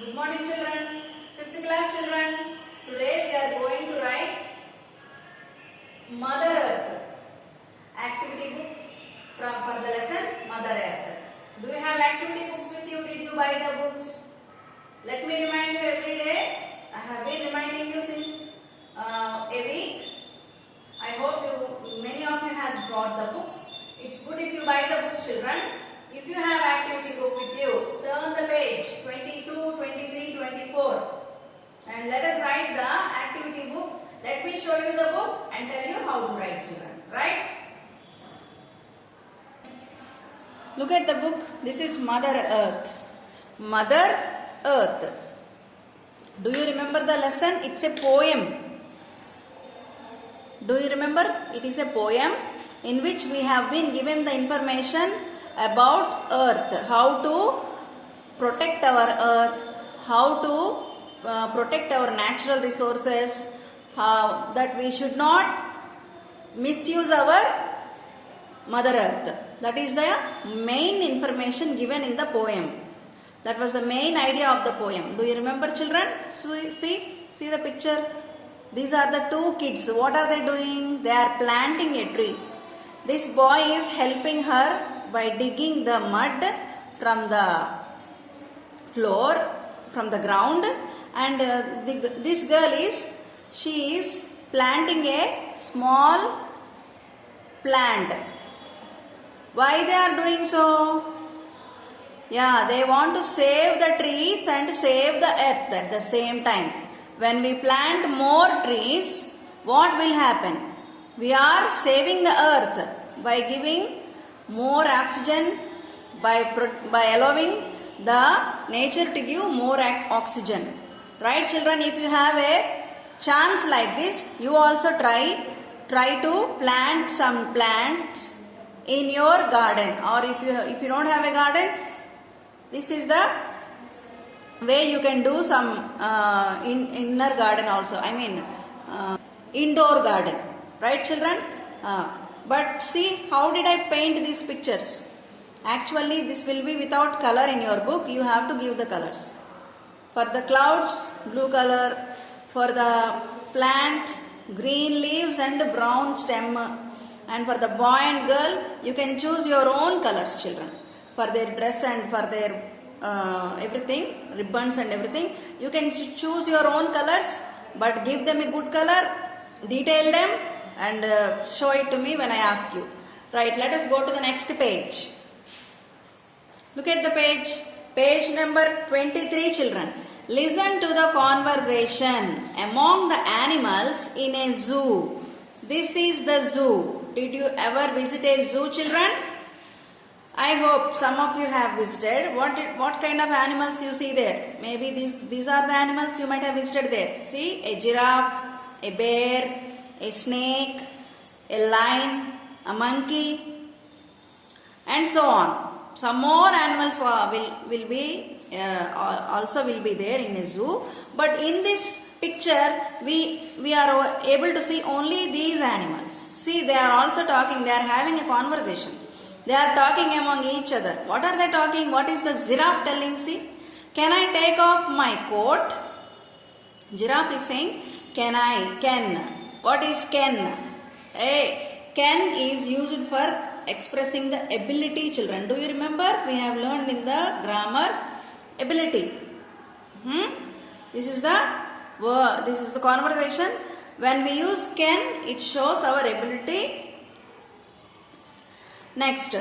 Good morning children, 5th class children. Today we are going to write Mother Earth activity book for the lesson Mother Earth. Do you have activity books with you? Did you buy the books? Let me remind you every day. I have been reminding you since a week. I hope many of you has brought the books. It's good if you buy the books children. If you have activity book with you, turn the page 22, 23, 24 and let us write the activity book. Let me show you the book and tell you how to write children. Right? Look at the book. This is Mother Earth. Mother Earth. Do you remember the lesson? It's a poem. Do you remember? It is a poem in which we have been given the information about earth, how to protect our earth, how to protect our natural resources, how that we should not misuse our mother earth. That is the main information given in the poem. That was the main idea of the poem. Do you remember children? See the picture. These are the two kids. What are they doing? They are planting a tree. This boy is helping her by digging the mud from the floor, from the ground, and this girl she is planting a small plant. Why they are doing so? Yeah, they want to save the trees and save the earth at the same time. When we plant more trees, what will happen? We are saving the earth by giving more oxygen, by allowing the nature to give more oxygen. Right children, if you have a chance like this, you also try to plant some plants in your garden, or if you don't have a garden, this is the way you can do some inner garden also. I mean indoor garden. Right children? But see, how did I paint these pictures? Actually, this will be without color in your book. You have to give the colors. For the clouds, blue color. For the plant, green leaves and brown stem. And for the boy and girl, you can choose your own colors, children. For their dress and for their everything, ribbons and everything, you can choose your own colors, but give them a good color, detail them, and show it to me when I ask you. Right, let us go to the next page. Look at the page number 23 children. Listen to the conversation among the animals in a zoo. This is the zoo. Did you ever visit a zoo children? I hope some of you have visited. What kind of animals you see there? Maybe these are the animals you might have visited there. See, a giraffe, a bear, a snake, a lion, a monkey, and so on. Some more animals will be also will be there in a zoo. But in this picture, we are able to see only these animals. See, they are also talking. They are having a conversation. They are talking among each other. What are they talking? What is the giraffe telling? See, can I take off my coat? Giraffe is saying, can. What is can? Can is used for expressing the ability, children. Do you remember? We have learned in the grammar ability. This is the conversation. When we use can, it shows our ability. Next,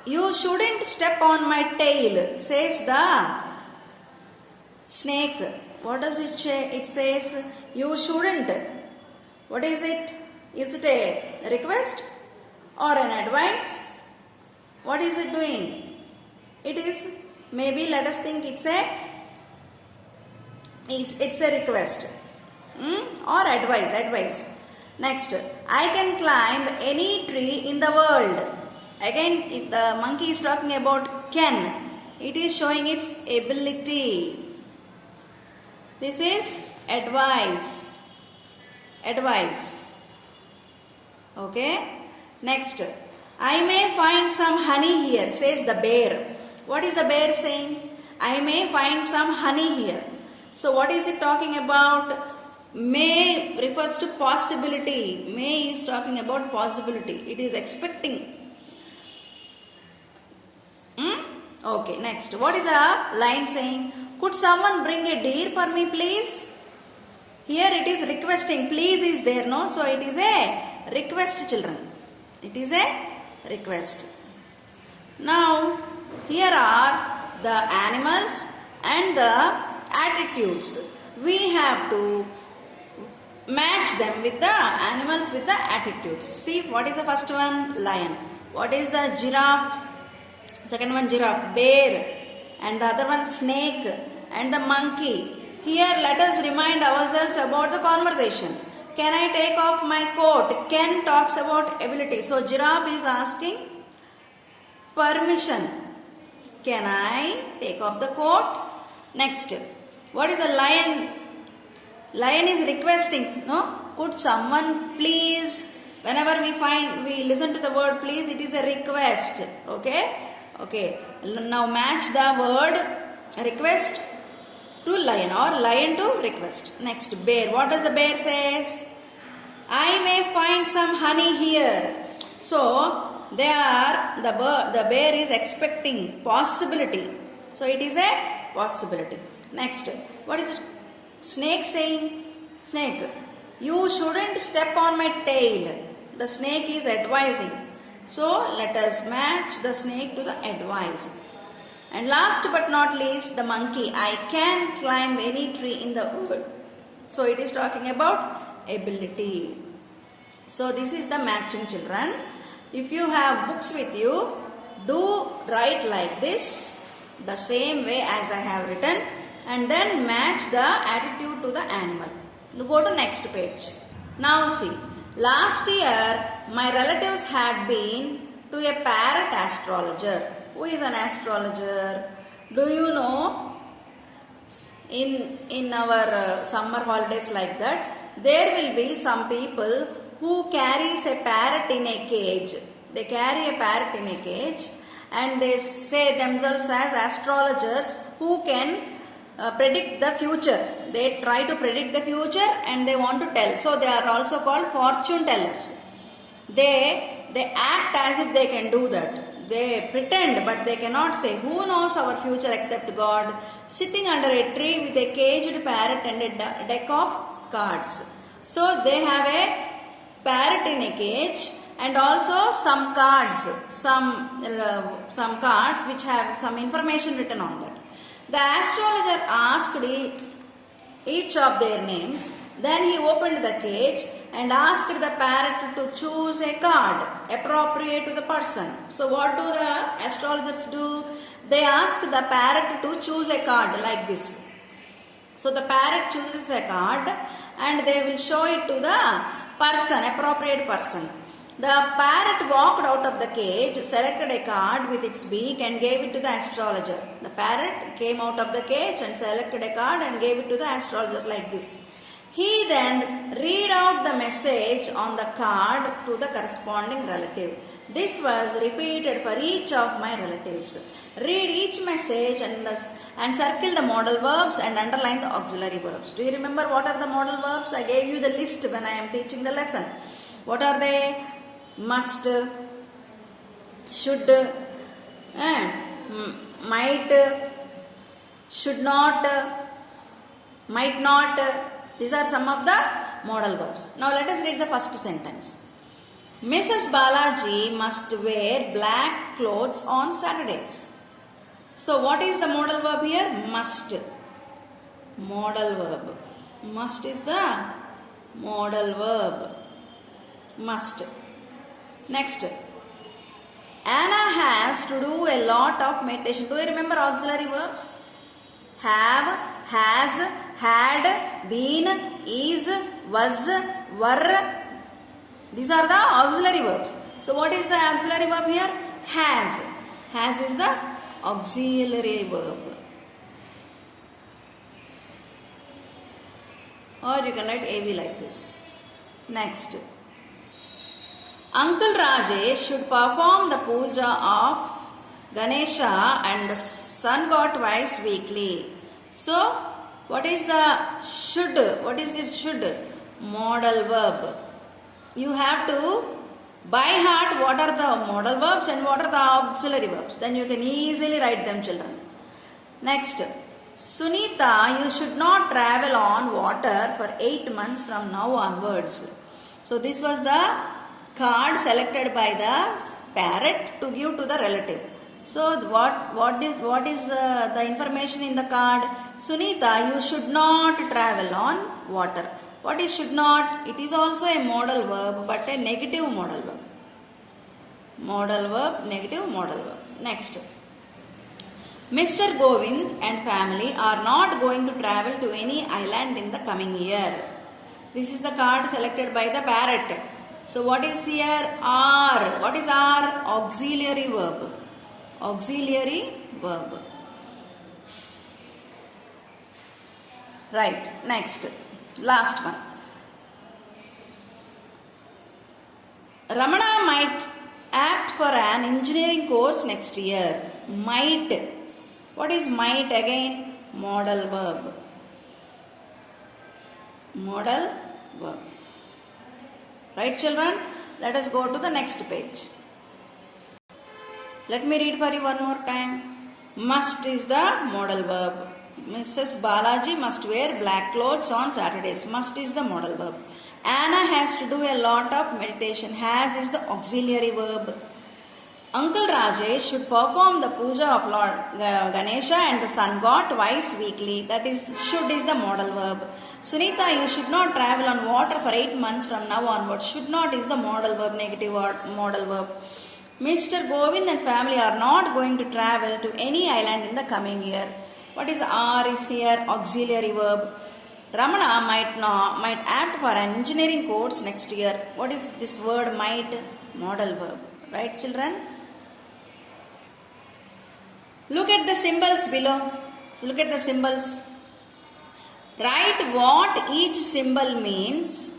you shouldn't step on my tail, says the snake. What does it say? It says, you shouldn't. What is it? Is it a request or an advice? What is it doing? It is, maybe let us think it's a request or advice. Next, I can climb any tree in the world. Again, the monkey is talking about can. It is showing its ability. This is advice. Okay. Next, I may find some honey here, says the bear. What is the bear saying? I may find some honey here. So what is it talking about? May refers to possibility. May is talking about possibility. It is expecting. Okay, next. What is a line saying? Could someone bring a deer for me, please? Here it is requesting. Please is there, no? So it is a request, children. It is a request. Now, here are the animals and the attitudes. We have to match them with the animals with the attitudes. See, what is the first one? Lion. What is the giraffe? Second one, giraffe. Bear. And the other one, snake. And the monkey. Here, let us remind ourselves about the conversation. Can I take off my coat? Ken talks about ability. So, giraffe is asking permission. Can I take off the coat? Next, what is a lion? Lion is requesting, no? Could someone please? Whenever we listen to the word please, it is a request. Okay? Okay. Now match the word request to lion or lion to request. Next, bear. What does the bear says? I may find some honey here. So, the bear is expecting possibility. So, it is a possibility. Next, what is it? Snake saying? Snake, you shouldn't step on my tail. The snake is advising. So, let us match the snake to the advice. And last but not least, the monkey. I can climb any tree in the wood. So, it is talking about ability. So, this is the matching, children. If you have books with you, do write like this, the same way as I have written, and then match the attitude to the animal. Go to next page. Now see, last year my relatives had been to a parrot astrologer. Who is an astrologer? Do you know? In our summer holidays like that, there will be some people who carries a parrot in a cage. They carry a parrot in a cage and they say themselves as astrologers who can predict the future. They try to predict the future and they want to tell. So they are also called fortune tellers. They act as if they can do that. They pretend but they cannot say. Who knows our future except God? Sitting under a tree with a caged parrot and a deck of cards. So they have a parrot in a cage and also some cards, some cards which have some information written on that. The astrologer asked each of their names. Then he opened the cage and asked the parrot to choose a card appropriate to the person. So what do the astrologers do? They ask the parrot to choose a card like this. So the parrot chooses a card and they will show it to the person, appropriate person. The parrot walked out of the cage, selected a card with its beak and gave it to the astrologer. The parrot came out of the cage and selected a card and gave it to the astrologer like this. He then read out the message on the card to the corresponding relative. This was repeated for each of my relatives. Read each message and circle the modal verbs and underline the auxiliary verbs. Do you remember what are the modal verbs? I gave you the list when I am teaching the lesson. What are they? Must, should, might, should not, might not. These are some of the modal verbs. Now let us read the first sentence. Mrs. Balaji must wear black clothes on Saturdays. So what is the modal verb here? Must. Modal verb. Must is the modal verb. Must. Next. Anna has to do a lot of meditation. Do you remember auxiliary verbs? Have, has, had, been, is, was, were. These are the auxiliary verbs. So what is the auxiliary verb here? Has. Has is the auxiliary verb. Or you can write AV like this. Next. Uncle Rajesh should perform the puja of Ganesha and Son got twice weekly. So, what is the should? What is this should? Modal verb. You have to by heart what are the modal verbs and what are the auxiliary verbs. Then you can easily write them, children. Next, Sunita, you should not travel on water for 8 months from now onwards. So this was the card selected by the parrot to give to the relative. So what is the information in the card? Sunita, you should not travel on water. What is should not? It is also a modal verb, but a negative modal verb. Modal verb, negative modal verb. Next. Mr. Govind and family are not going to travel to any island in the coming year. This is the card selected by the parrot. So what is here? Are. What is are? Auxiliary verb. Auxiliary verb. Right. Next. Last one. Ramana might opt for an engineering course next year. Might. What is might again? Modal verb. Modal verb. Right, children? Let us go to the next page. Let me read for you one more time. Must is the modal verb. Mrs. Balaji must wear black clothes on Saturdays. Must is the modal verb. Anna has to do a lot of meditation. Has is the auxiliary verb. Uncle Rajesh should perform the puja of Lord Ganesha and the sun god twice weekly. That is, should is the modal verb. Sunita, you should not travel on water for 8 months from now onwards. Should not is the modal verb, negative modal verb. Mr. Govind and family are not going to travel to any island in the coming year. What is are is here? Auxiliary verb. Ramana might opt for an engineering course next year. What is this word might? Modal verb. Right, children? Look at the symbols below. Look at the symbols. Write what each symbol means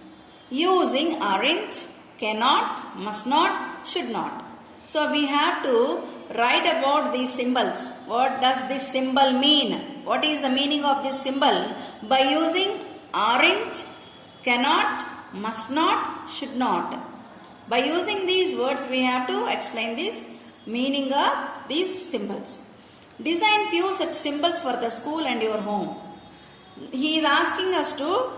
using aren't, cannot, must not, should not. So we have to write about these symbols. What does this symbol mean? What is the meaning of this symbol? By using aren't, cannot, must not, should not. By using these words, we have to explain this meaning of these symbols. Design few such symbols for the school and your home. He is asking us to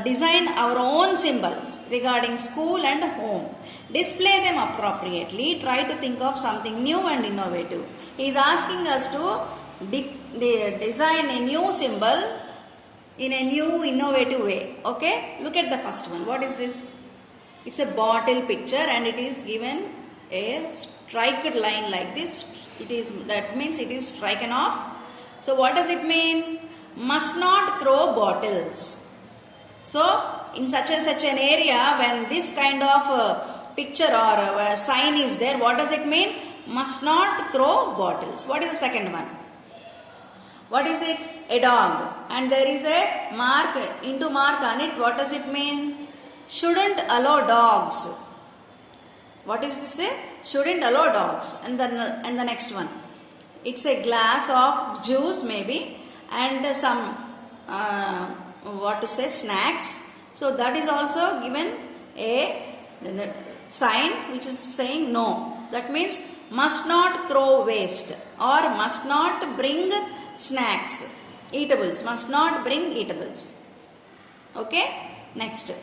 design our own symbols regarding school and home. Display them appropriately. Try to think of something new and innovative. He is asking us to design a new symbol in a new innovative way. Okay? Look at the first one. What is this? It's a bottle picture and it is given a striked line like this. That means it is striken off. So what does it mean? Must not throw bottles. So in such an area, when this kind of picture or sign is there, what does it mean? Must not throw bottles. What is the second one? What is it? A dog. And there is a mark on it. What does it mean? Shouldn't allow dogs. What is this? Shouldn't allow dogs. And the next one. It's a glass of juice maybe and some snacks. So that is also given a sign which is saying no. That means must not throw waste or must not bring snacks, eatables. Must not bring eatables. Okay? Next.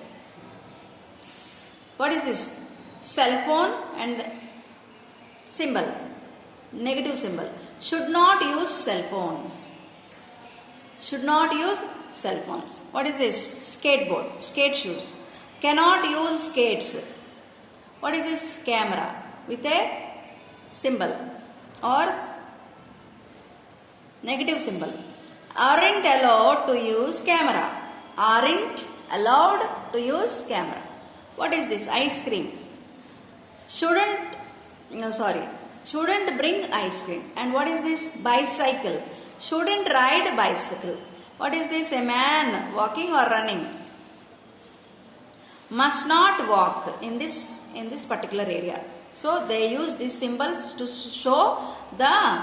What is this? Cell phone and symbol. Negative symbol. Should not use cell phones. Should not use cell phones. What is this? Skateboard. Skate shoes. Cannot use skates. What is this? Camera with a symbol or negative symbol. Aren't allowed to use camera. Aren't allowed to use camera. What is this? Ice cream. Shouldn't bring ice cream. And what is this? Bicycle. Shouldn't ride bicycle. What is this? A man walking or running. Must not walk in this particular area. So they use these symbols to show the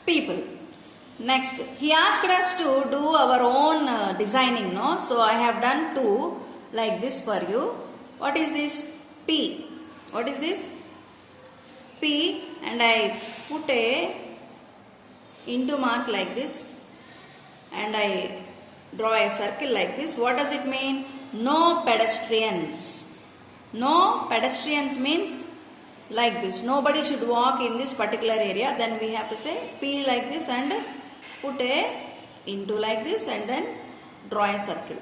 people. Next, he asked us to do our own designing, no? So I have done two like this for you. What is this? P. What is this? P, and I put a into mark like this, and I draw a circle like this. What does it mean? No pedestrians. No pedestrians means like this. Nobody should walk in this particular area. Then we have to say P like this and put a into like this and then draw a circle.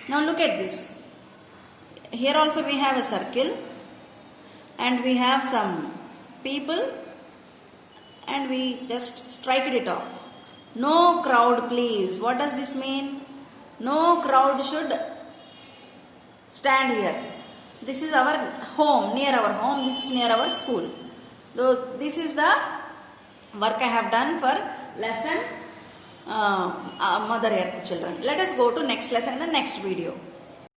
Now look at this. Here also we have a circle and we have some people and we just strike it off. No crowd please. What does this mean? No crowd should stand here. This is our home, near our home. This is near our school. So this is the work I have done for lesson Mother Earth children. Let us go to next lesson in the next video.